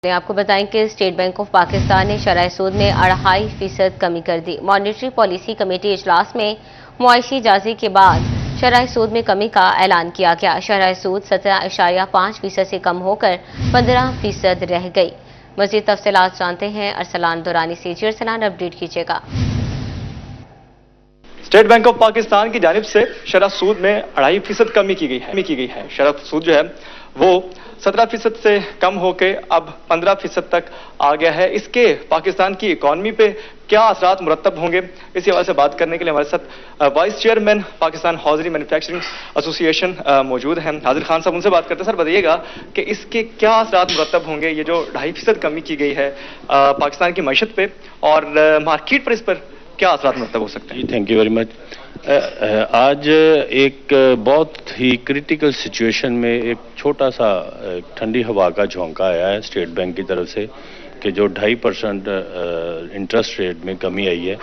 آپ کو بتائیں کہ اسٹیٹ بینک آف پاکستان نے شرح سود میں 2.5% کمی کر دی۔ مانیٹری پالیسی کمیٹی اجلاس میں معاشی جائزے کے بعد شرح سود میں کمی کا اعلان کیا گیا۔ شرح سود 17.5% سے کم ہو کر 15% رہ گئی۔ مزید تفصیلات جانتے ہیں ارسلان دورانی سے۔ جی ارسلان، اپڈیٹ کیجیے گا۔ اسٹیٹ بینک آف پاکستان کی جانب سے شرح سود میں 2.5% کمی کی گئی ہے۔ شرح سود جو ہے وہ 17% سے کم ہو کے اب 15% تک آ گیا ہے۔ اس کے پاکستان کی اکانومی پہ کیا اثرات مرتب ہوں گے، اسی حوالے سے بات کرنے کے لیے ہمارے ساتھ وائس چیئرمین پاکستان ہاؤزری مینوفیکچرنگ ایسوسی ایشن موجود ہیں، حاضر خان صاحب۔ ان سے بات کرتے ہیں۔ سر بتائیے گا کہ اس کے کیا اثرات مرتب ہوں گے، یہ جو 2.5% کمی کی گئی ہے پاکستان کی معیشت پہ، اور مارکیٹ پر اس پر کیا اثرات مرتب ہو سکتے ہیں؟ Thank you very much. آج ایک بہت ہی کریٹیکل سچویشن میں ایک چھوٹا سا ٹھنڈی ہوا کا جھونکا آیا ہے اسٹیٹ بینک کی طرف سے کہ جو 2.5% انٹرسٹ ریٹ میں کمی آئی ہے۔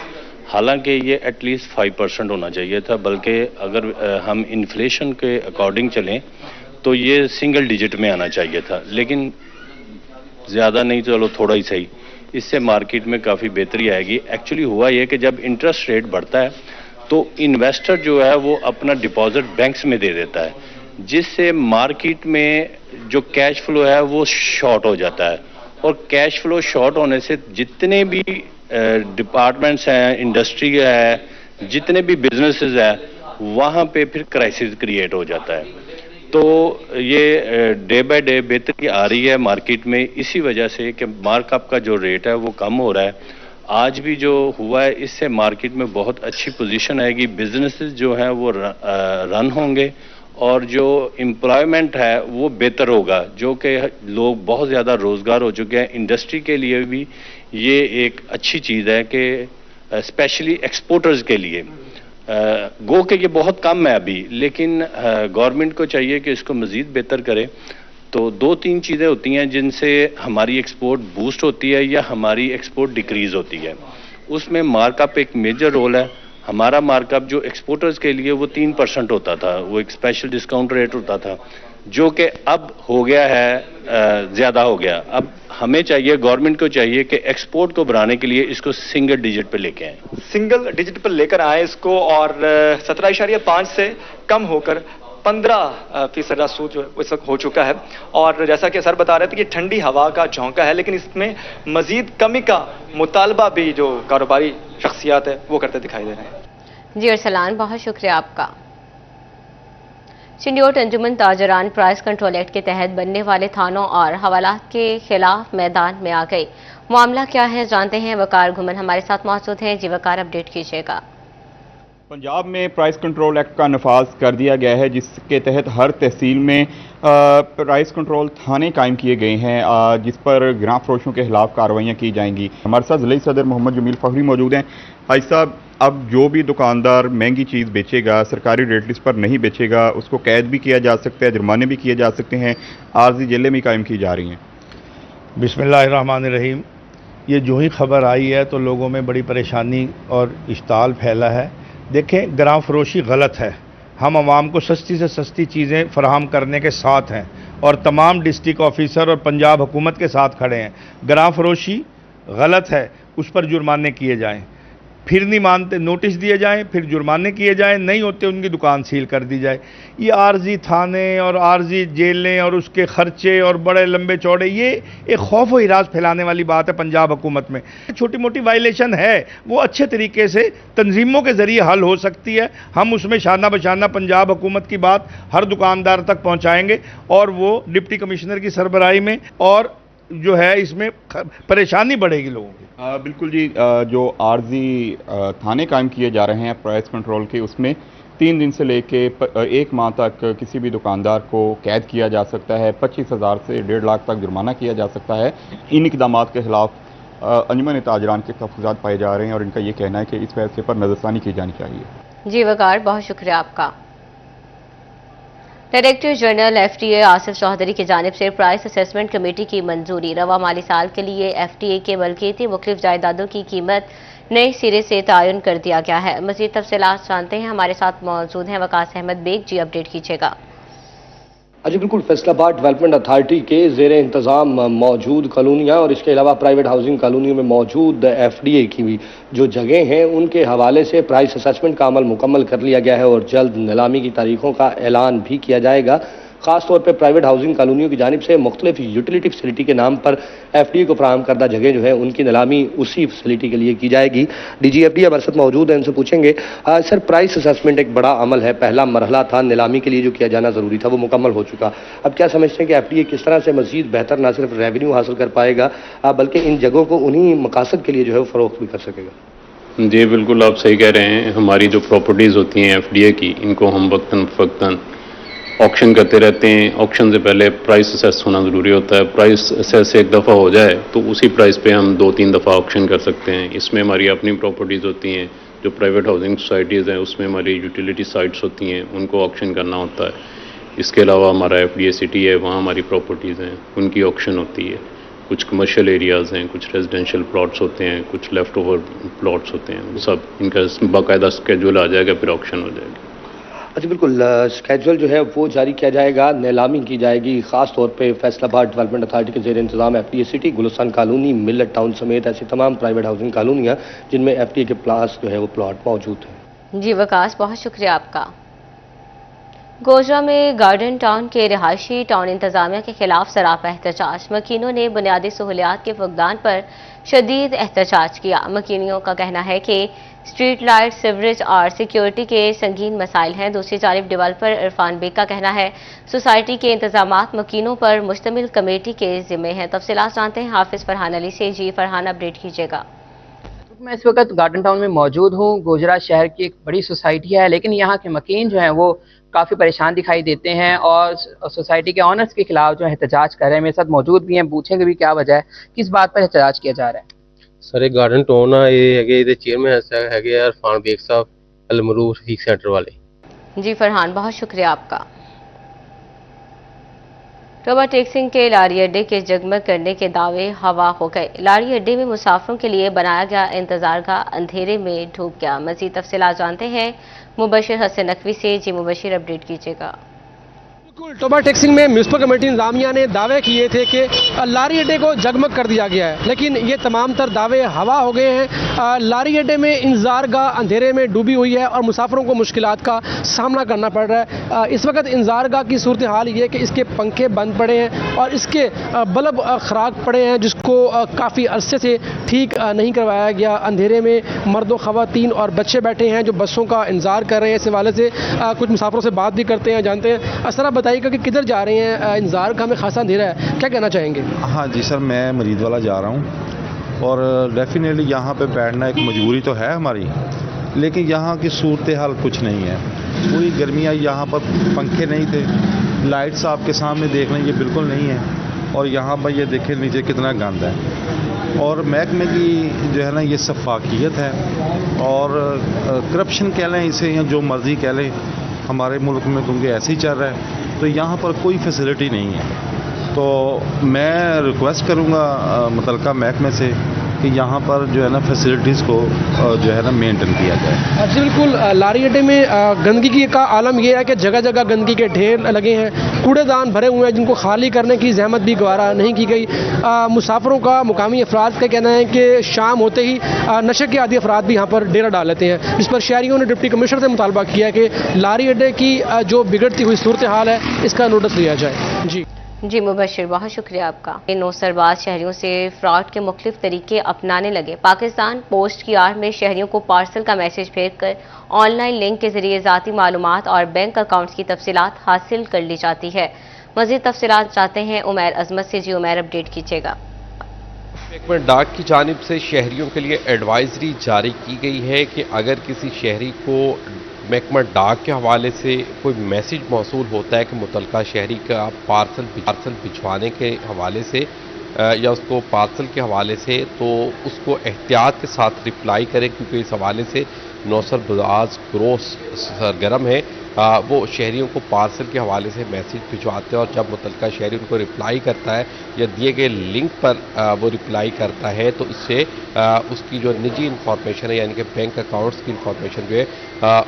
حالانکہ یہ ایٹ لیسٹ 5% ہونا چاہیے تھا، بلکہ اگر ہم انفلیشن کے اکارڈنگ چلیں تو یہ سنگل ڈیجٹ میں آنا چاہیے تھا، لیکن زیادہ نہیں، چلو تھوڑا ہی صحیح، اس سے مارکیٹ میں کافی بہتری آئے گی۔ ایکچولی ہوا یہ کہ جب انٹرسٹ ریٹ بڑھتا ہے تو انویسٹر جو ہے وہ اپنا ڈپازٹ بینکس میں دے دیتا ہے، جس سے مارکیٹ میں جو کیش فلو ہے وہ شارٹ ہو جاتا ہے، اور کیش فلو شارٹ ہونے سے جتنے بھی ڈپارٹمنٹس ہیں، انڈسٹری ہے، جتنے بھی بزنسز ہیں، وہاں پہ پھر کرائسس کریٹ ہو جاتا ہے۔ تو یہ ڈے بائی ڈے بہتری آ رہی ہے مارکیٹ میں، اسی وجہ سے کہ مارک اپ کا جو ریٹ ہے وہ کم ہو رہا ہے۔ آج بھی جو ہوا ہے اس سے مارکیٹ میں بہت اچھی پوزیشن آئے گی، بزنسز جو ہیں وہ رن ہوں گے، اور جو امپلائمنٹ ہے وہ بہتر ہوگا، جو کہ لوگ بہت زیادہ روزگار ہو چکے ہیں۔ انڈسٹری کے لیے بھی یہ ایک اچھی چیز ہے کہ اسپیشلی ایکسپورٹرز کے لیے، گو کہ یہ بہت کم ہے ابھی، لیکن گورنمنٹ کو چاہیے کہ اس کو مزید بہتر کرے۔ تو 2-3 چیزیں ہوتی ہیں جن سے ہماری ایکسپورٹ بوسٹ ہوتی ہے یا ہماری ایکسپورٹ ڈیکریز ہوتی ہے، اس میں مارک اپ ایک میجر رول ہے۔ ہمارا مارک اپ جو ایکسپورٹرز کے لیے وہ 3% ہوتا تھا، وہ ایک اسپیشل ڈسکاؤنٹ ریٹ ہوتا تھا، جو کہ اب ہو گیا ہے، زیادہ ہو گیا۔ اب ہمیں چاہیے، گورنمنٹ کو چاہیے کہ ایکسپورٹ کو بڑھانے کے لیے اس کو سنگل ڈیجٹ پہ لے کے آئیں، سنگل ڈیجٹ پر لے کر آئے اس کو، اور 17.5 سے کم ہو کر 15% سود جو اس وقت ہو چکا ہے۔ اور جیسا کہ سر بتا رہے تھے کہ ٹھنڈی ہوا کا جھونکا ہے، لیکن اس میں مزید کمی کا مطالبہ بھی جو کاروباری شخصیات ہے وہ کرتے دکھائی دے رہے ہیں۔ جی ارسلان، بہت شکریہ آپ کا۔ چنڈیوٹ انجمن تاجران پرائس کنٹرول ایکٹ کے تحت بننے والے تھانوں اور حوالات کے خلاف میدان میں آ گئی۔ معاملہ کیا ہے جانتے ہیں، وقار گھمن ہمارے ساتھ موجود ہیں۔ جی وقار، اپڈیٹ کیجیے گا۔ پنجاب میں پرائس کنٹرول ایکٹ کا نفاذ کر دیا گیا ہے، جس کے تحت ہر تحصیل میں پرائس کنٹرول تھانے قائم کیے گئے ہیں، جس پر گراں فروشوں کے خلاف کارروائیاں کی جائیں گی۔ ہمارے ساتھ ضلعی صدر محمد جمیل فخری موجود ہیں۔ حاج صاحب، اب جو بھی دکاندار مہنگی چیز بیچے گا، سرکاری ریٹ لسٹ پر نہیں بیچے گا، اس کو قید بھی کیا جا سکتا ہے، جرمانے بھی کیے جا سکتے ہیں، عارضی جیلیں بھی قائم کی جا رہی ہیں۔ بسم اللہ الرحمن الرحیم۔ یہ جو ہی خبر آئی ہے تو لوگوں میں بڑی پریشانی اور اشتعال پھیلا ہے۔ دیکھیں، گراں فروشی غلط ہے۔ ہم عوام کو سستی سے سستی چیزیں فراہم کرنے کے ساتھ ہیں، اور تمام ڈسٹرکٹ آفیسر اور پنجاب حکومت کے ساتھ کھڑے ہیں۔ گراں فروشی غلط ہے، اس پر جرمانے کیے جائیں، پھر نہیں مانتے نوٹس دیے جائیں، پھر جرمانے کیے جائیں، نہیں ہوتے ان کی دکان سیل کر دی جائے۔ یہ عارضی تھانے اور عارضی جیلیں اور اس کے خرچے اور بڑے لمبے چوڑے، یہ ایک خوف و ہراس پھیلانے والی بات ہے پنجاب حکومت میں۔ چھوٹی موٹی وائلیشن ہے، وہ اچھے طریقے سے تنظیموں کے ذریعے حل ہو سکتی ہے۔ ہم اس میں شانہ بشانہ پنجاب حکومت کی بات ہر دکاندار تک پہنچائیں گے، اور وہ ڈپٹی کمشنر کی سربراہی میں، اور جو ہے اس میں پریشانی بڑھے گی لوگوں کی۔ بالکل جی، جو عارضی تھانے قائم کیے جا رہے ہیں پرائس کنٹرول کے، اس میں 3 دن سے لے کے 1 ماہ تک کسی بھی دکاندار کو قید کیا جا سکتا ہے، 25,000 سے 1.5 لاکھ تک جرمانہ کیا جا سکتا ہے۔ ان اقدامات کے خلاف انجمن تاجران کے تحفظات پائے جا رہے ہیں، اور ان کا یہ کہنا ہے کہ اس فیصلے پر نظرثانی کی جانی چاہیے۔ جی وقار، بہت شکریہ آپ کا۔ Director general F T A Asif Chaudhry کی جانب سے پرائس اسیسمنٹ کمیٹی کی منظوری۔ رواں مالی سال کے لیے ایف ٹی اے کے ملکیتی مختلف جائیدادوں کی قیمت نئے سرے سے تعین کر دیا گیا ہے۔ مزید تفصیلات جانتے ہیں، ہمارے ساتھ موجود ہیں وقاص احمد بیگ۔ جی اپڈیٹ کیجیے گا۔ جی بالکل، فیصل آباد ڈیولپمنٹ اتھارٹی کے زیر انتظام موجود کالونیاں اور اس کے علاوہ پرائیویٹ ہاؤسنگ کالونیوں میں موجود ایف ڈی اے کی بھی جو جگہیں ہیں ان کے حوالے سے پرائس اسسمنٹ کا عمل مکمل کر لیا گیا ہے اور جلد نیلامی کی تاریخوں کا اعلان بھی کیا جائے گا۔ خاص طور پہ پرائیویٹ ہاؤسنگ کالونیوں کی جانب سے مختلف یوٹیلیٹی فیسلٹی کے نام پر ایف ڈی اے کو فراہم کردہ جگہ جو ہے ان کی نیلامی اسی فیسلٹی کے لیے کی جائے گی۔ ڈی جی ایف ڈی ہمارے ساتھ موجود ہیں، ان سے پوچھیں گے سر، پرائس اسسمنٹ ایک بڑا عمل ہے، پہلا مرحلہ تھا، نیلامی کے لیے جو کیا جانا ضروری تھا وہ مکمل ہو چکا، اب کیا سمجھتے ہیں کہ ایف ڈی اے کس طرح سے مزید بہتر نہ صرف ریونیو حاصل کر پائے گا بلکہ ان جگہوں کو انہی مقاصد کے لیے جو ہے وہ فروخت بھی کر سکے گا؟ جی بالکل، آپ صحیح کہہ رہے ہیں، ہماری جو پراپرٹیز ہوتی ہیں ایف ڈی اے کی، ان کو ہم وقتاً فوقتاً آکشن کرتے رہتے ہیں۔ آکشن سے پہلے پرائس اسیس ہونا ضروری ہوتا ہے، پرائس اسیس ایک دفعہ ہو جائے تو اسی پرائس پہ ہم 2-3 دفعہ آکشن کر سکتے ہیں۔ اس میں ہماری اپنی پراپرٹیز ہوتی ہیں، جو پرائیویٹ ہاؤسنگ سوسائٹیز ہیں اس میں ہماری یوٹیلیٹی سائٹس ہوتی ہیں، ان کو آکشن کرنا ہوتا ہے۔ اس کے علاوہ ہمارا ایف ڈی اے سٹی ہے، وہاں ہماری پراپرٹیز ہیں، ان کی آکشن ہوتی ہے۔ کچھ کمرشل ایریاز ہیں، کچھ ریزیڈینشیل پلاٹس ہوتے ہیں، کچھ لیفٹ اوور پلاٹس ہوتے ہیں، وہ سب ان کا باقاعدہ اسکیجول آ جائے گا، پھر آکشن ہو جائے گا۔ اچھا بالکل، اسکیجول جو ہے وہ جاری کیا جائے گا، نیلامی کی جائے گی، خاص طور پہ فیصل آباد ڈیولپمنٹ اتھارٹی کے زیر انتظام F D A city, Gulistan colony, Millat town سمیت ایسی تمام پرائیویٹ ہاؤسنگ کالونیاں جن میں ایف ڈی اے کے پلاس جو ہے وہ پلاٹ موجود ہیں۔ جی وکاس، بہت شکریہ آپ کا۔ گوجرا میں گارڈن ٹاؤن کے رہائشی ٹاؤن انتظامیہ کے خلاف سراپا احتجاج، مکینوں نے بنیادی سہولیات کے فقدان پر شدید احتجاج کیا۔ مکینیوں کا کہنا ہے کہ اسٹریٹ لائٹ، سیوریج اور سیکیورٹی کے سنگین مسائل ہیں۔ دوسری جانب ڈیولپر عرفان بیگ کا کہنا ہے سوسائٹی کے انتظامات مکینوں پر مشتمل کمیٹی کے ذمہ ہیں۔ تفصیلات جانتے ہیں حافظ فرحان علی سے۔ جی فرحان، اپڈیٹ کیجیے گا۔ میں اس وقت گارڈن ٹاؤن میں موجود ہوں۔ گوجرا شہر کی ایک بڑی سوسائٹی ہے، لیکن یہاں کے مکین جو ہیں وہ کافی پریشان دکھائی دیتے ہیں اور سوسائٹی کے آنرز کے خلاف جو احتجاج کر رہے ہیں۔ میرے ساتھ موجود بھی ہیں، پوچھیں گے بھی کیا وجہ ہے، کس بات پر احتجاج کیا جا رہا ہے؟ سر یہ گارڈن ٹاؤن ہے، یہ چیئرمین ہے عرفان بیگ صاحب، المرور رفیق سینٹر والے۔ جی فرحان، بہت شکریہ آپ کا۔ ٹوبا ٹیکسنگ کے لاری اڈے کے جگمگ کرنے کے دعوے ہوا ہو گئے۔ لاری اڈے میں مسافروں کے لیے بنایا گیا انتظار گاہ اندھیرے میں ڈوب گیا۔ مزید تفصیلات جانتے ہیں مبشر حسن نقوی سے۔ جی مبشر، اپڈیٹ کیجیے گا۔ ٹوبا ٹیکسنگ میں میونسپل کمیٹی انتظامیہ نے دعوے کیے تھے کہ لاری اڈے کو جگمگ کر دیا گیا ہے، لیکن یہ تمام تر دعوے ہوا ہو گئے ہیں۔ لاری اڈے میں انتظار گاہ اندھیرے میں ڈوبی ہوئی ہے اور مسافروں کو مشکلات کا سامنا کرنا پڑ رہا ہے۔ اس وقت انتظار گاہ کی صورتحال یہ ہے کہ اس کے پنکھے بند پڑے ہیں اور اس کے بلب خراق پڑے ہیں، جس کو کافی عرصے سے ٹھیک نہیں کروایا گیا۔ اندھیرے میں مرد و خواتین اور بچے بیٹھے ہیں جو بسوں کا انتظار کر رہے ہیں۔ اس حوالے سے کچھ مسافروں سے بات بھی کرتے ہیں، جانتے ہیں۔ اسرا بتائیے کہ کدھر جا رہے ہیں؟ انتظار کا ہمیں خاصا اندھیرا ہے، کیا کہنا چاہیں گے؟ ہاں جی سر، میں مرید والا جا رہا ہوں اور ڈیفینیٹلی یہاں پہ بیٹھنا ایک مجبوری تو ہے ہماری، لیکن یہاں کی صورتحال کچھ نہیں ہے۔ پوری گرمیاں یہاں پر پنکھے نہیں تھے، لائٹس آپ کے سامنے دیکھ لیں یہ بالکل نہیں ہے، اور یہاں پر یہ دیکھیں نیچے کتنا گند ہے، اور محکمے کی جو ہے نا یہ شفافیت ہے اور کرپشن کہہ لیں اسے یا جو مرضی کہہ لیں، ہمارے ملک میں کیونکہ ایسے ہی چل رہا ہے تو یہاں پر کوئی فیسلٹی نہیں ہے۔ تو میں ریکویسٹ کروں گا متعلقہ محکمے سے کہ یہاں پر جو ہے نا فیسلٹیز کو جو ہے نا مینٹین کیا جائے۔ جی بالکل، لاری اڈے میں گندگی کا عالم یہ ہے کہ جگہ جگہ گندگی کے ڈھیر لگے ہیں، کوڑے دان بھرے ہوئے ہیں جن کو خالی کرنے کی زحمت بھی گوارا نہیں کی گئی۔ مسافروں کا، مقامی افراد کا کہنا ہے کہ شام ہوتے ہی نشے کے عادی افراد بھی یہاں پر ڈیرا ڈال لیتے ہیں، جس پر شہریوں نے ڈپٹی کمشنر سے مطالبہ کیا کہ لاری اڈے کی جو بگڑتی ہوئی صورتحال ہے اس کا نوٹس لیا جائے۔ جی مبشر، بہت شکریہ آپ کا۔ نو سرباز شہریوں سے فراڈ کے مختلف طریقے اپنانے لگے۔ پاکستان پوسٹ کی آڑ میں شہریوں کو پارسل کا میسج بھیج کر آن لائن لنک کے ذریعے ذاتی معلومات اور بینک اکاؤنٹس کی تفصیلات حاصل کر لی جاتی ہے۔ مزید تفصیلات چاہتے ہیں عمیر عظمت سے۔ جی عمیر، اپڈیٹ کیجیے گا۔ محکمہ ڈاک کی جانب سے شہریوں کے لیے ایڈوائزری جاری کی گئی ہے کہ اگر کسی شہری کو محکمہ ڈاک کے حوالے سے کوئی میسج موصول ہوتا ہے کہ متعلقہ شہری کا پارسل بھجوانے کے حوالے سے یا اس کو پارسل کے حوالے سے، تو اس کو احتیاط کے ساتھ رپلائی کرے، کیونکہ اس حوالے سے نوسر باز گروہ سرگرم ہے۔ وہ شہریوں کو پارسل کے حوالے سے میسج بھجواتے ہیں اور جب متعلقہ شہری ان کو رپلائی کرتا ہے یا دیے گئے لنک پر وہ رپلائی کرتا ہے تو اس سے اس کی جو نجی انفارمیشن ہے یعنی کہ بینک اکاؤنٹس کی انفارمیشن جو ہے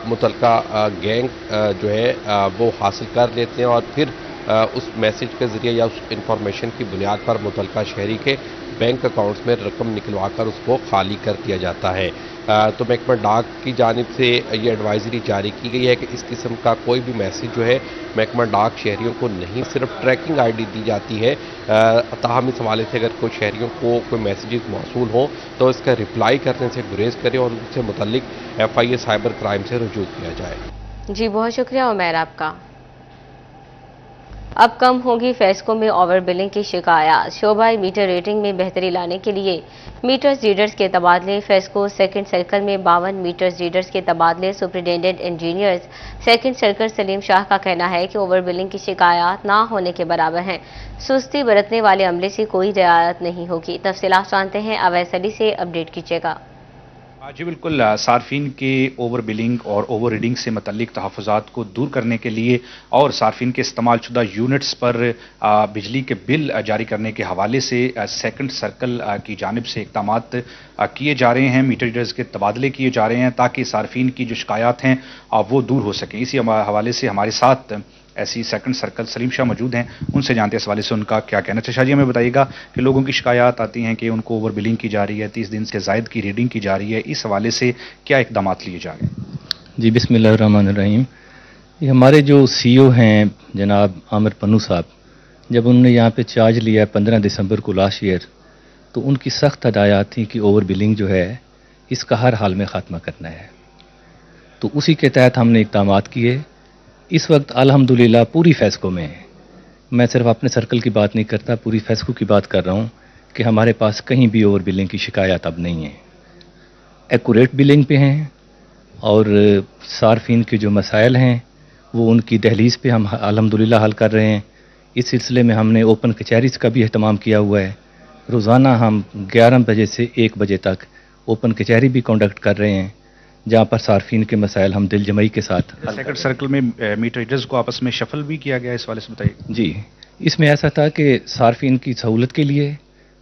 متعلقہ گینگ جو ہے وہ حاصل کر لیتے ہیں اور پھر उस मैसेज के ज़रिए या उस इंफॉर्मेशन की बुनियाद पर मुतल्लिका शहरी के बैंक अकाउंट्स में रकम निकलवा कर उसको खाली कर दिया जाता है। तो महकमा डाक की जानिब से ये एडवाइजरी जारी की गई है कि इस किस्म का कोई भी मैसेज जो है महकमा डाक शहरियों को नहीं सिर्फ ट्रैकिंग आईडी दी जाती है, ताहम इस हवाले से अगर कोई शहरियों को कोई मैसेजेस मौसूल हो तो इसका रिप्लाई करने से गुरेज करे और उनसे मुतल्लिक FIA साइबर क्राइम से रुजू किया जाए। जी बहुत शुक्रिया उमैर आपका। अब कम होगी फैसकों में ओवर बिलिंग की शिकायत। शोबाई मीटर रेटिंग में बेहतरी लाने के लिए मीटर्स रीडर्स के तबादले। फैसको सेकंड सर्कल में 52 मीटर्स रीडर्स के तबादले। Superintendent engineers second circle Salim Shah का कहना है कि ओवर बिलिंग की शिकायत ना होने के बराबर हैं। सुस्ती बरतने वाले अमले से कोई रियायत नहीं होगी। तफसीलात जानते हैं अवैस अली से, अपडेट कीजिएगा। जी बिल्कुल, सार्फिन के ओवर बिलिंग और ओवर रीडिंग से मतल्लिक तहफ़्फ़ुज़ात को दूर करने के लिए और सार्फिन के इस्तेमाल शुदा यूनिट्स पर बिजली के बिल जारी करने के हवाले से सेकंड सर्कल की जानिब से इक़दामात किए जा रहे हैं। मीटर रीडर्स के तबादले किए जा रहे हैं ताकि सार्फिन की जो शिकायत हैं वो दूर हो सकें। इसी हवाले से हमारे साथ ऐसी सेकंड सर्कल सलीम शाह मौजूद हैं, उनसे जानते हैं इस हवाले से उनका क्या कहना है। शाह जी, हमें बताइएगा कि लोगों की शिकायत आती हैं कि उनको ओवर बिलिंग की जा रही है, 30 दिन से ज़ायद की रीडिंग की जा रही है, इस हवाले से क्या इक़दामात लिए जा रहे हैं? जी बिस्मिल्लाहिर्रहमानिर्रहीम। ये हमारे जो CEO हैं जनाब आमिर पन्नू साहब, जब उन्होंने यहाँ पे चार्ज लिया 15 दिसंबर को लास्ट ईयर, तो उनकी सख्त हदायत थी कि ओवर बिलिंग जो है इसका हर हाल में ख़ात्मा करना है। तो उसी के तहत हमने इक़दामात किए। इस वक्त अल्हम्दुलिल्लाह पूरी फैसको में, मैं सिर्फ अपने सर्कल की बात नहीं करता, पूरी फैसको की बात कर रहा हूँ कि हमारे पास कहीं भी ओवर बिलिंग की शिकायत अब नहीं है। एक्यूरेट बिलिंग पे हैं और सार्फिन के जो मसाइल हैं वो उनकी दहलीज पे हम अल्हम्दुलिल्लाह हल कर रहे हैं। इस सिलसिले में हमने ओपन कचहरीज का भी अहतमाम किया हुआ है। रोज़ाना हम 11 बजे से 1 बजे तक ओपन कचहरी भी कंडक्ट कर रहे हैं, जहाँ पर सार्फिन के मसाइल हम दिल जमई के साथ। सेकंड सर्कल में मीटर रीडर्स को आपस में शफल भी किया गया, इस वाले से बताइए। जी, इसमें ऐसा था कि सार्फिन की सहूलत के लिए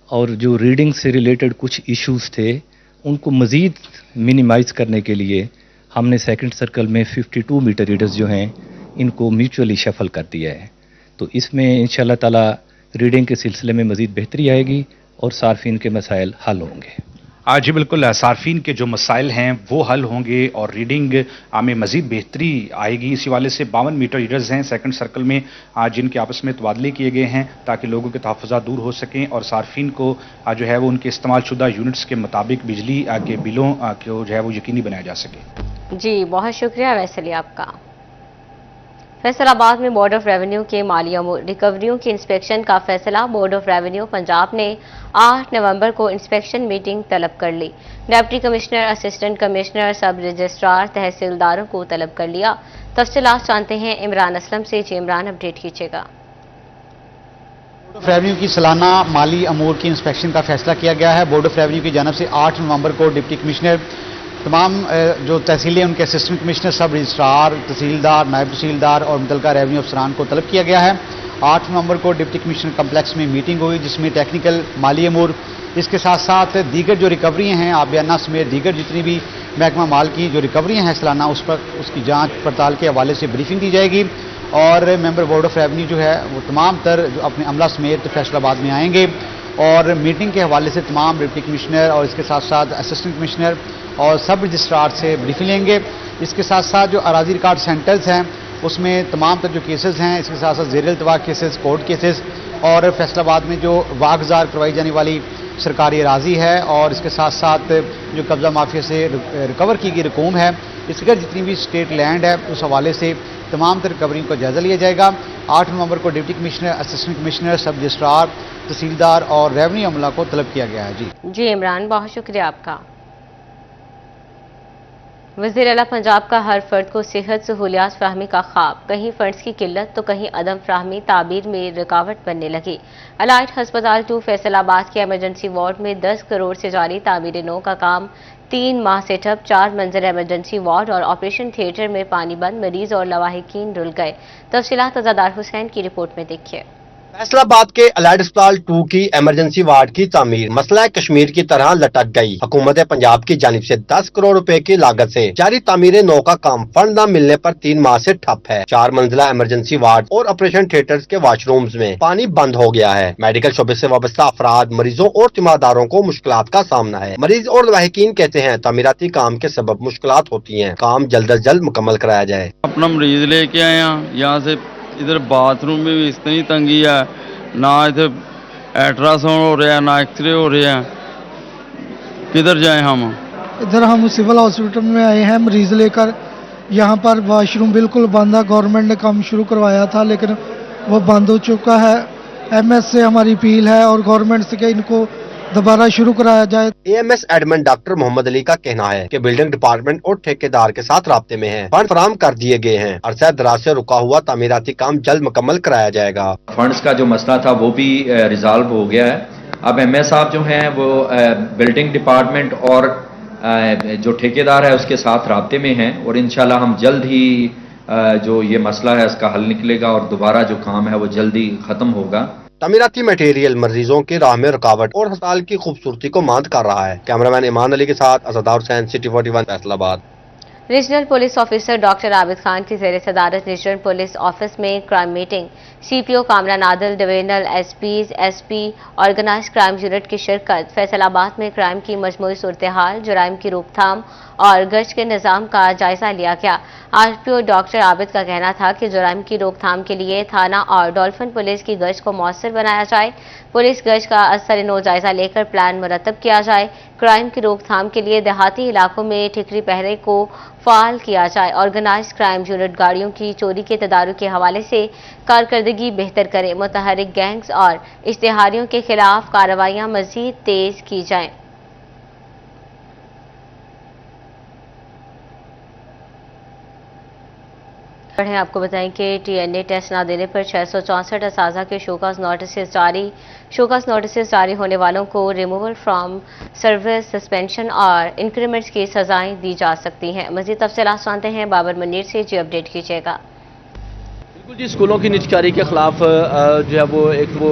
और जो रीडिंग से रिलेटेड कुछ इश्यूज थे उनको मज़ीद मिनिमाइज़ करने के लिए हमने सेकंड सर्कल में 52 मीटर रीडर्स जो हैं इनको म्यूचुअली शफल कर दिया है। तो इसमें इंशाअल्लाह ताला रीडिंग के सिलसिले में मज़ीद बेहतरी आएगी और सार्फिन के मसाइल हल होंगे। जी बिल्कुल, सार्फिन के जो मसाइल हैं वो हल होंगे और रीडिंग में मज़ीद बेहतरी आएगी। इसी वाले से 52 मीटर रीडर्स हैं सेकंड सर्कल में जिनके आपस में तबादले किए गए हैं ताकि लोगों के तहफ़्फ़ुज़ात दूर हो सकें और सार्फिन को जो है वो उनके इस्तेमाल शुदा यूनिट्स के मुताबिक बिजली के बिलों को जो है वो यकीनी बनाया जा सके। जी बहुत शुक्रिया अवैस अली आपका। फैसलाबाद में बोर्ड ऑफ रेवेन्यू के माली अमूर रिकवरियों की इंस्पेक्शन का फैसला। बोर्ड ऑफ रेवेन्यू पंजाब ने 8 नवंबर को इंस्पेक्शन मीटिंग तलब कर ली। डिप्टी कमिश्नर, असिस्टेंट कमिश्नर, सब रजिस्ट्रार, तहसीलदारों को तलब कर लिया। तफसीलात जानते हैं इमरान असलम से। जी इमरान, अपडेट कीजिएगा। बोर्ड ऑफ रेवेन्यू की सालाना माली अमूर की इंस्पेक्शन का फैसला किया गया है। बोर्ड ऑफ रेवेन्यू की जानब से 8 नवंबर को डिप्टी कमिश्नर, तमाम जो तहसीलें उनके असिस्टेंट कमिश्नर, सब रजिस्ट्रार, तहसीलदार, नायब तहसीलदार और मुतल्लिका रेवेन्यू अफसरान को तलब किया गया है। 8 नवंबर को डिप्टी कमिश्नर कम्प्लेक्स में मीटिंग हुई जिसमें टेक्निकल, माली अमूर, इसके साथ साथ दीगर जो रिकवरी हैं आबियाना समेत दीगर जितनी भी महकमा माल की जो रिकवरी हैं सालाना उस पर उसकी जाँच पड़ताल के हवाले से ब्रीफिंग दी जाएगी। और मेंबर बोर्ड ऑफ रेवेन्यू जो है वो तमाम तर जो अपने अमला समेत फैसलाबाद में आएंगे और मीटिंग के हवाले से तमाम डिप्टी कमिश्नर और इसके साथ साथ असिस्टेंट कमिश्नर और सब रजिस्ट्रार से ब्रीफिंग लेंगे। इसके साथ साथ जो अराजी रिकॉर्ड सेंटर्स हैं उसमें तमाम तर जो केसेस हैं, इसके साथ साथ ज़ेर इल्तवा केसेस, कोर्ट केसेस और फैसलाबाद में जो वागजार करवाई जाने वाली सरकारी अराजी है और इसके साथ साथ जो कब्ज़ा माफिया से रिकवर की गई रकूम है, इसके जितनी भी स्टेट लैंड है उस हवाले से तमाम तर रिकवरी का जायज़ा लिया जाएगा। 8 नवंबर को डिप्टी कमिश्नर, असिस्टेंट कमिश्नर, सब रजिस्ट्रार, तहसीलदार और रेवेन्यू अमला को तलब किया गया है। जी इमरान, बहुत शुक्रिया आपका। वज़ीर आला पंजाब का हर फर्द को सेहत सहूलियात फराहमी का ख्वाब। कहीं फंड्स की किल्लत तो कहीं अदम फराहमी ताबीर में रुकावट बनने लगी। अलाइट हस्पताल 2 फैसलाबाद के एमरजेंसी वार्ड में 10 करोड़ से जारी तामीर नो का काम 3 माह से ठप। 4 मंजिल एमरजेंसी वार्ड और ऑपरेशन थिएटर में पानी बंद, मरीज और लवाहिकीन रुल गए। तफसीलात अज़ादार हुसैन की रिपोर्ट में देखिए। फैसला आबाद के अलाइड अस्पताल 2 की इमरजेंसी वार्ड की तामीर मसला कश्मीर की तरह लटक गई। हुकूमत पंजाब की जानिब से 10 करोड़ रुपए की लागत से जारी तामीर 9 का काम फंड न मिलने पर 3 माह से ठप है। 4 मंजिला इमरजेंसी वार्ड और ऑपरेशन थिएटर्स के वॉशरूम्स में पानी बंद हो गया है। मेडिकल शोबे से वाबस्ता अफराद, मरीजों और तीमारदारों को मुश्किलात का सामना है। मरीज और लवाहिकीन कहते हैं तामीराती काम के सबब मुश्किलात होती है, काम जल्द अज जल्द मुकम्मल कराया जाए। अपना मरीज लेके आए हैं, यहाँ से इधर बाथरूम में भी इतनी तंगी है, ना इधर अल्ट्रासाउंड हो रहा है ना एक्सरे हो रहे हैं, किधर जाएं हम। इधर हम सिविल हॉस्पिटल में आए हैं मरीज लेकर, यहाँ पर वॉशरूम बिल्कुल बंद है। गवर्नमेंट ने काम शुरू करवाया था लेकिन वो बंद हो चुका है। एमएस से हमारी अपील है और गवर्नमेंट से कि इनको दोबारा शुरू कराया जाए। AMS admin doctor Mohammad Ali का कहना है कि बिल्डिंग डिपार्टमेंट और ठेकेदार के साथ राब्ते में हैं। फंड फराहम कर दिए गए हैं। अरसा दराज से रुका हुआ तामीराती काम जल्द मुकम्मल कराया जाएगा। फंड्स का जो मसला था वो भी रिजॉल्व हो गया है। अब एमएस साहब जो हैं वो बिल्डिंग डिपार्टमेंट और जो ठेकेदार है उसके साथ राब्ते में हैं और इंशाल्लाह हम जल्द ही जो ये मसला है इसका हल निकलेगा और दोबारा जो काम है वो जल्दी खत्म होगा। तामीराती मटेरियल मरीजों की राह में रुकावट और अस्पताल की खूबसूरती को मांद कर रहा है। कैमरामैन ईमान अली के साथ Asdar Hussain, city 41 Faisalabad. Regional police officer doctor Abid Khan की ज़ेर सदारत रीजनल पुलिस ऑफिस में crime meeting, CPO Kamran Adil, divisional SPs, SP, organise crime unit की शिरकत। फैसलाबाद में क्राइम की मजमूई सूरत हाल, जुराइम की रोकथाम और गश्त के निज़ाम का जायजा लिया गया। आरपीओ डॉक्टर आबिद का कहना था कि जुराइम की रोकथाम के लिए थाना और डॉल्फिन पुलिस की गश्त को मौसर बनाया जाए। पुलिस गश्त का असर-ए-नो जायजा लेकर प्लान मुरतब किया जाए। क्राइम की रोकथाम के लिए देहाती इलाकों में ठिकरी पहरे को फाल किया जाए। ऑर्गेनाइज क्राइम यूनिट गाड़ियों की चोरी के तदारुक के हवाले से कारकर्दगी बेहतर करे। मुतहरिक गैंग्स और इश्तिहारियों के खिलाफ कार्रवाइयां मजीद तेज की जाएं। आपको बताएं कि टीएनए टेस्ट न देने पर 664 असाजा के शोकॉज नोटिस जारी होने वालों को रिमूवल फ्रॉम सर्विस, सस्पेंशन और इंक्रीमेंट्स की सजाएं दी जा सकती हैं। मजीद तफसीलात जानते हैं बाबर मुनीर से, जी अपडेट कीजिएगा। बिल्कुल जी, स्कूलों की निजकारी के खिलाफ जो है वो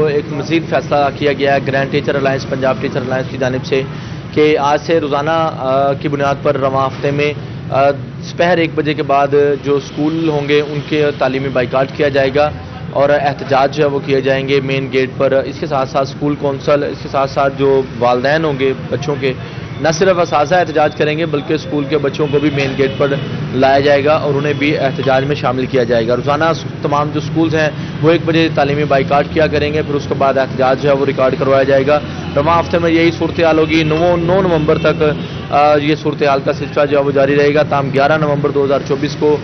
एक मजीद फैसला किया गया है grand teacher alliance, Punjab teacher alliance की जानिब से कि आज से रोज़ाना की बुनियाद पर रवां हफ्ते में दोपहर 1 बजे के बाद जो स्कूल होंगे उनके तालीमी बाइकाट किया जाएगा और एहतजाज जो है वो किए जाएंगे मेन गेट पर। इसके साथ साथ स्कूल कौंसल, इसके साथ साथ जो वालदैन होंगे बच्चों के, न सिर्फ असासा एहतजाज करेंगे बल्कि स्कूल के बच्चों को भी मेन गेट पर लाया जाएगा और उन्हें भी एहतजाज में शामिल किया जाएगा। रोज़ाना तमाम जो स्कूल्स हैं वो 1 बजे तालीमी बाइकाट किया करेंगे, फिर उसके बाद एहतजाज जो है वो रिकॉर्ड करवाया जाएगा। रवां हफ्ते में यही सूरत हाल होगी। 9 नवंबर तक ये सूरत हाल का सिलसिला जो है वो जारी रहेगा। ताम 11 नवंबर 2024 को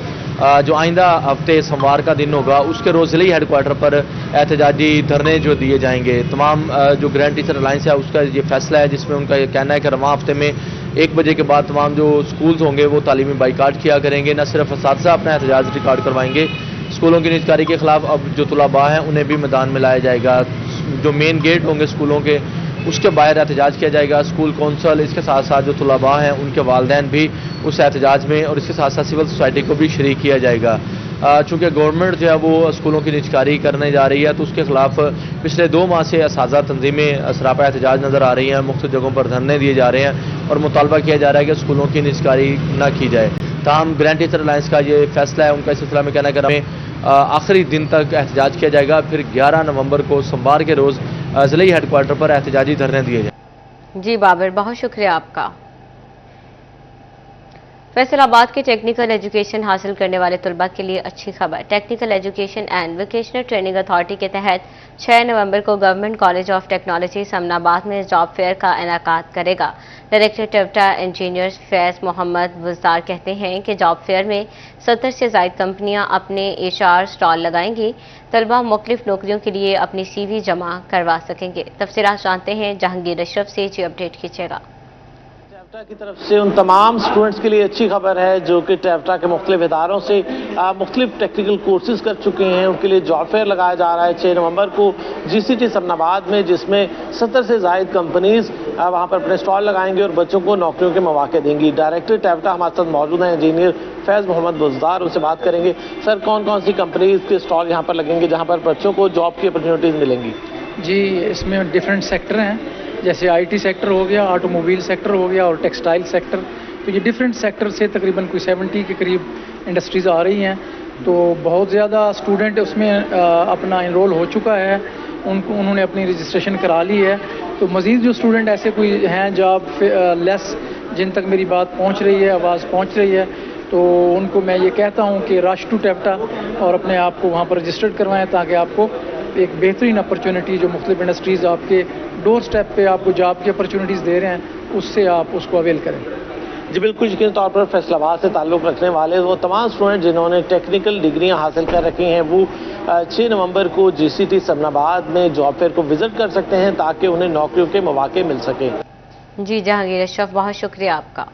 जो आइंदा हफ्ते सोमवार का दिन होगा उसके रोज़ ज़िले हेडक्वार्टर पर एहतजाजी धरने जो दिए जाएंगे। तमाम जो ग्रैंड टीचर अलायंस है उसका ये फैसला है जिसमें उनका ये कहना है कि रवां हफ्ते में 1 बजे के बाद तमाम जो स्कूल्स होंगे वो तालीमी बाइकाट किया करेंगे। न सिर्फ असातिज़ा अपना एहतजाज रिकॉर्ड करवाएंगे, स्कूलों की निजकारी के खिलाफ अब जो तुलबा हैं उन्हें भी मैदान में लाया जाएगा। जो मेन गेट होंगे स्कूलों के उसके बाहर एहतजाज किया जाएगा। स्कूल कौंसल, इसके साथ साथ जो तुलबा हैं उनके वालदैन भी उस एहतजाज में और इसके साथ साथ सिविल सोसाइटी को भी शरीक किया जाएगा। चूँकि गवर्नमेंट जो है वो स्कूलों की निजकारी करने जा रही है तो उसके खिलाफ पिछले 2 माह से असातिज़ा तंजीमें सरापा एहतजाज नज़र आ रही हैं, मुख्तलिफ जगहों पर धरने दिए जा रहे हैं और मुतालबा किया जा रहा है कि स्कूलों की निजकारी न की जाए। ताहम ग्रैंड टीचर अलायंस का ये फैसला है, उनका इस सिलसिला में कहना है आखिरी दिन तक एहतजाज किया जाएगा, फिर 11 नवंबर को सोमवार के रोज़ ज़िले हेडक्वार्टर पर एहतजाजी धरने दिए जाए। जी बाबर, बहुत शुक्रिया आपका। फैसलाबाद के टेक्निकल एजुकेशन हासिल करने वाले तलबा के लिए अच्छी खबर। Technical education and vocational training authority के तहत 6 नवंबर को government college of technology Samanabad में जॉब फेयर का इनेकाद करेगा। डायरेक्टर टेप्टा इंजीनियर्स फैज मोहम्मद वज़दार कहते हैं कि जॉब फेयर में 70 से ज़ायद कंपनियां अपने HR स्टॉल लगाएंगी। तलबा मुख्तलिफ नौकरियों के लिए अपनी CV जमा करवा सकेंगे। तफसीलात जानते हैं जहांगीर अशरफ से, जी अपडेट कीजिएगा। टैप्टा की तरफ से उन तमाम स्टूडेंट्स के लिए अच्छी खबर है जो कि टैप्टा के मुख्तलिफ इदारों से मुख्तलिफ टेक्निकल कोर्सेज कर चुके हैं। उनके लिए जॉब फेयर लगाया जा रहा है 6 नवंबर को GCT समनाबाद में, जिसमें 70 से ज़ायद कंपनीज वहाँ पर अपने स्टॉल लगाएंगे और बच्चों को नौकरियों के मौके देंगी। डायरेक्टर टैप्टा हमारे साथ मौजूद हैं इंजीनियर फैज़ मोहम्मद बुज़दार, उनसे बात करेंगे। सर, कौन कौन सी कंपनीज के स्टॉल यहाँ पर लगेंगे जहाँ पर बच्चों को जॉब की अपॉर्चुनिटीज़ मिलेंगी? जी, इसमें डिफरेंट सेक्टर हैं, जैसे IT सेक्टर हो गया, ऑटोमोबाइल सेक्टर हो गया और टेक्सटाइल सेक्टर। तो ये डिफरेंट सेक्टर से तकरीबन कोई 70 के करीब इंडस्ट्रीज़ आ रही हैं। तो बहुत ज़्यादा स्टूडेंट उसमें अपना इनरोल हो चुका है, उन्होंने अपनी रजिस्ट्रेशन करा ली है। तो मज़ीद जो स्टूडेंट ऐसे कोई हैं जॉब लेस, जिन तक मेरी बात पहुंच रही है, आवाज़ पहुंच रही है, तो उनको मैं ये कहता हूं कि रश टू टेप्टा और अपने आप को वहां पर रजिस्टर्ड करवाएं, ताकि आपको एक बेहतरीन अपॉर्चुनिटी जो मुख्तलिफ इंडस्ट्रीज़ आपके डोर स्टेप पे आपको जॉब की अपॉर्चुनिटीज़ दे रहे हैं, उससे आप उसको अवेल करें। जी बिल्कुल, यकीनी तौर पर फैसलाबाद से ताल्लुक़ रखने वाले वो तमाम स्टूडेंट जिन्होंने टेक्निकल डिग्रियां हासिल कर रखी हैं, वो 6 नवंबर को GCT सबनाबाद में जॉब फेयर को विजिट कर सकते हैं ताकि उन्हें नौकरियों के मौके मिल सकें। जी जहांगीर अशरफ, बहुत शुक्रिया आपका।